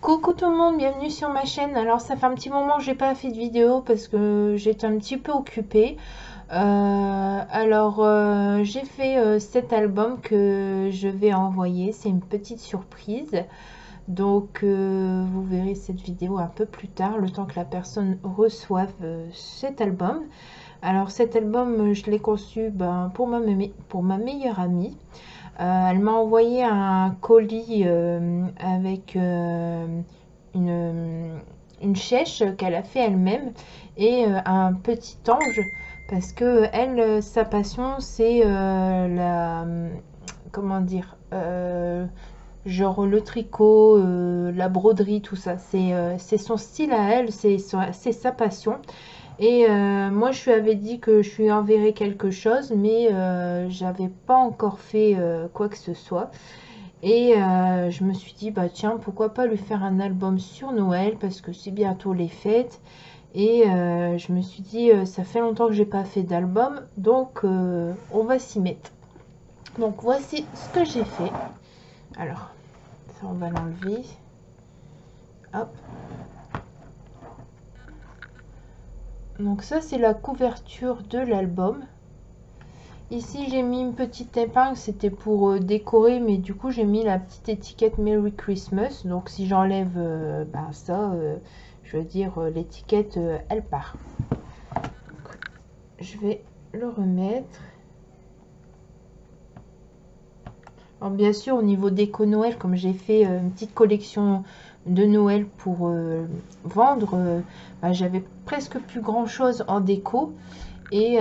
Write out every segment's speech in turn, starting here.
Coucou tout le monde, bienvenue sur ma chaîne. Alors ça fait un petit moment que j'ai pas fait de vidéo parce que j'étais un petit peu occupée. J'ai fait cet album que je vais envoyer. C'est une petite surprise. Donc vous verrez cette vidéo un peu plus tard, le temps que la personne reçoive cet album. Alors cet album, je l'ai conçu pour ma meilleure amie. Elle m'a envoyé un colis avec une chèche qu'elle a fait elle-même et un petit ange parce que elle, sa passion, c'est comment dire, genre le tricot, la broderie, tout ça. C'est son style à elle, c'est sa passion. Et moi, je lui avais dit que je lui enverrais quelque chose, mais j'avais pas encore fait quoi que ce soit. Et je me suis dit, bah tiens, pourquoi pas lui faire un album sur Noël, parce que c'est bientôt les fêtes. Et je me suis dit, ça fait longtemps que j'ai pas fait d'album, donc on va s'y mettre. Donc voici ce que j'ai fait. Alors, ça on va l'enlever. Hop. Donc ça c'est la couverture de l'album. Ici j'ai mis une petite épingle, c'était pour décorer, mais du coup j'ai mis la petite étiquette Merry Christmas. Donc si j'enlève je veux dire l'étiquette elle part. Donc, je vais le remettre. Alors bien sûr au niveau déco Noël, comme j'ai fait une petite collection de Noël pour vendre, j'avais presque plus grand chose en déco. Et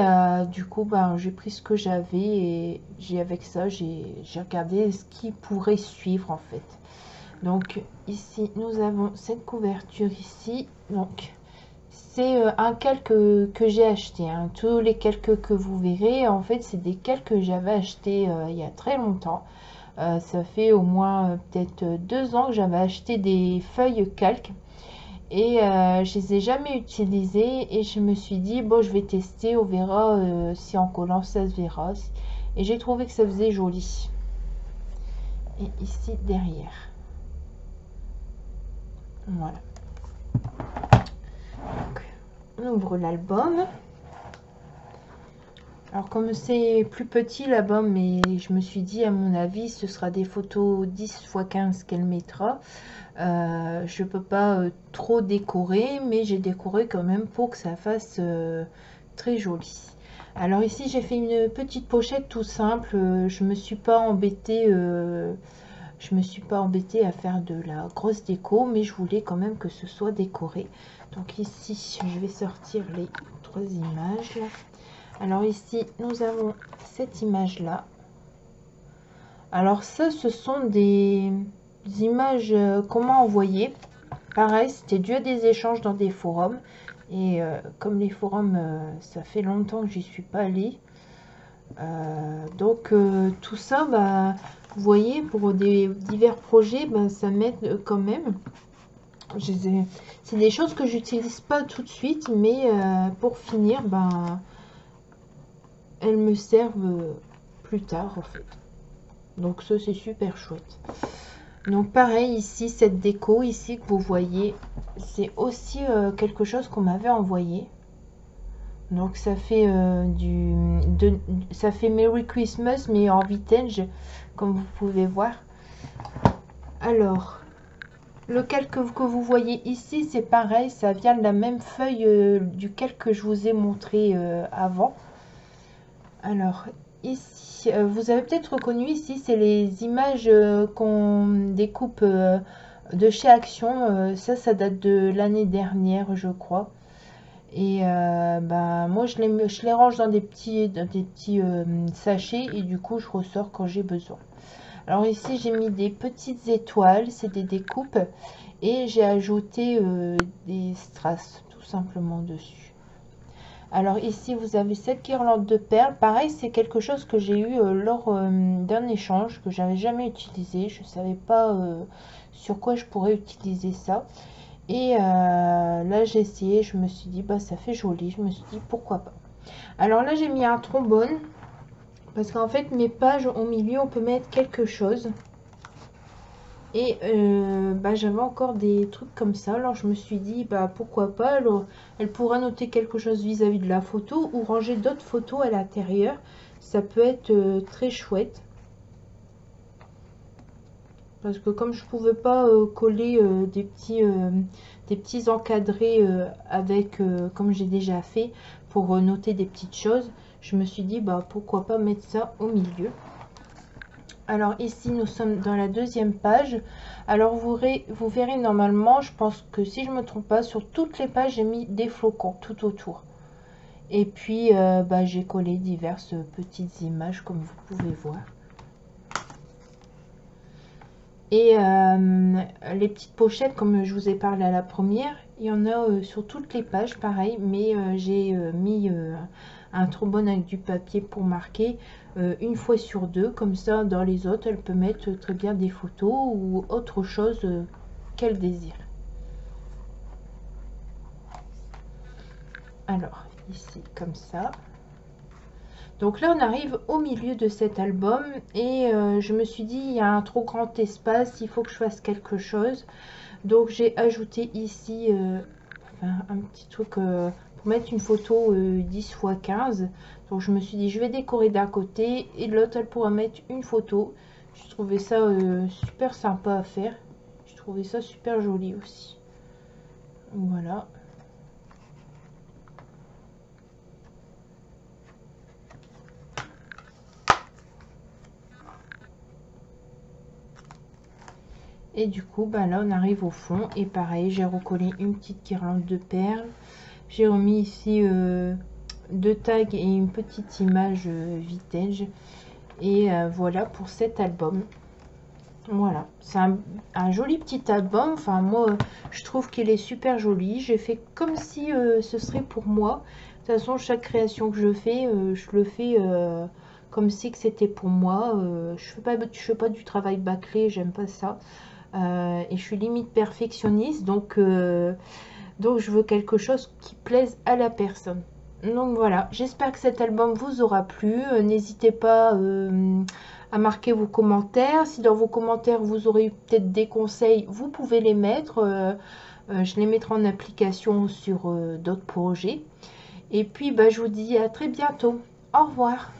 du coup, j'ai pris ce que j'avais et avec ça, j'ai regardé ce qui pourrait suivre en fait. Donc ici, nous avons cette couverture ici. Donc c'est un calque que j'ai acheté. Hein. Tous les calques que vous verrez, en fait, c'est des calques que j'avais achetés il y a très longtemps. Ça fait au moins peut-être 2 ans que j'avais acheté des feuilles calques. Et je les ai jamais utilisées et je me suis dit bon, je vais tester, on verra si en collant ça se verra. Et j'ai trouvé que ça faisait joli. Et ici derrière, voilà. Donc, on ouvre l'album. Alors comme c'est plus petit l'album, mais je me suis dit à mon avis ce sera des photos 10 x 15 qu'elle mettra. Je peux pas trop décorer, mais j'ai décoré quand même pour que ça fasse très joli. Alors ici j'ai fait une petite pochette tout simple. Je me suis pas embêtée à faire de la grosse déco, mais je voulais quand même que ce soit décoré. Donc ici je vais sortir les 3 images. Alors ici nous avons cette image là. Alors ça, ce sont des images qu'on m'a envoyées. Pareil, c'était dû à des échanges dans des forums. Et comme les forums, ça fait longtemps que j'y suis pas allée. Donc tout ça, vous voyez, pour des divers projets, ça m'aide quand même. C'est des choses que j'utilise pas tout de suite, mais pour finir, elles me servent plus tard en fait. Donc ça c'est super chouette. Donc pareil ici, cette déco ici que vous voyez, c'est aussi quelque chose qu'on m'avait envoyé. Donc ça fait ça fait Merry Christmas mais en vintage comme vous pouvez voir. Alors le calque que vous voyez ici, c'est pareil, ça vient de la même feuille du calque que je vous ai montré avant. Alors ici, vous avez peut-être reconnu ici, c'est les images qu'on découpe de chez Action. Ça date de l'année dernière, je crois. Et moi, je les range dans des petits sachets et du coup, je ressors quand j'ai besoin. Alors ici, j'ai mis des petites étoiles, c'est des découpes. Et j'ai ajouté des strass, tout simplement, dessus. Alors ici, vous avez cette guirlande de perles. Pareil, c'est quelque chose que j'ai eu lors d'un échange que j'avais jamais utilisé. Je ne savais pas sur quoi je pourrais utiliser ça. Et là, j'ai essayé. Je me suis dit, ça fait joli. Je me suis dit, pourquoi pas. Alors là, j'ai mis un trombone. Parce qu'en fait, mes pages au milieu, on peut mettre quelque chose. Et bah, j'avais encore des trucs comme ça. Alors je me suis dit, bah, pourquoi pas, elle pourra noter quelque chose vis-à-vis de la photo ou ranger d'autres photos à l'intérieur. Ça peut être très chouette. Parce que comme je pouvais pas coller des petits encadrés avec, comme j'ai déjà fait, pour noter des petites choses, je me suis dit, bah, pourquoi pas mettre ça au milieu. Alors ici, nous sommes dans la deuxième page. Alors vous verrez normalement, je pense que si je me trompe pas, sur toutes les pages, j'ai mis des flocons tout autour. Et puis, bah, j'ai collé diverses petites images, comme vous pouvez voir. Et les petites pochettes, comme je vous ai parlé à la première, il y en a sur toutes les pages, pareil, mais j'ai mis un trombone avec du papier pour marquer une fois sur deux, comme ça dans les autres, elle peut mettre très bien des photos ou autre chose qu'elle désire. Alors, ici, comme ça. Donc là, on arrive au milieu de cet album et je me suis dit, il y a un trop grand espace, il faut que je fasse quelque chose. Donc j'ai ajouté ici un petit truc pour mettre une photo 10 x 15. Donc je me suis dit, je vais décorer d'un côté et de l'autre, elle pourra mettre une photo. Je trouvais ça super sympa à faire. Je trouvais ça super joli aussi. Voilà. Et du coup, bah là, on arrive au fond. Et pareil, j'ai recollé une petite guirlande de perles. J'ai remis ici deux tags et une petite image vintage. Et voilà pour cet album. Voilà, c'est un joli petit album. Enfin, moi, je trouve qu'il est super joli. J'ai fait comme si ce serait pour moi. De toute façon, chaque création que je le fais comme si que c'était pour moi. Je fais pas du travail bâclé, j'aime pas ça. Et je suis limite perfectionniste, donc je veux quelque chose qui plaise à la personne. Donc voilà, j'espère que cet album vous aura plu. N'hésitez pas à marquer vos commentaires. Si dans vos commentaires vous aurez peut-être des conseils, vous pouvez les mettre. Je les mettrai en application sur d'autres projets. Et puis bah, je vous dis à très bientôt. Au revoir.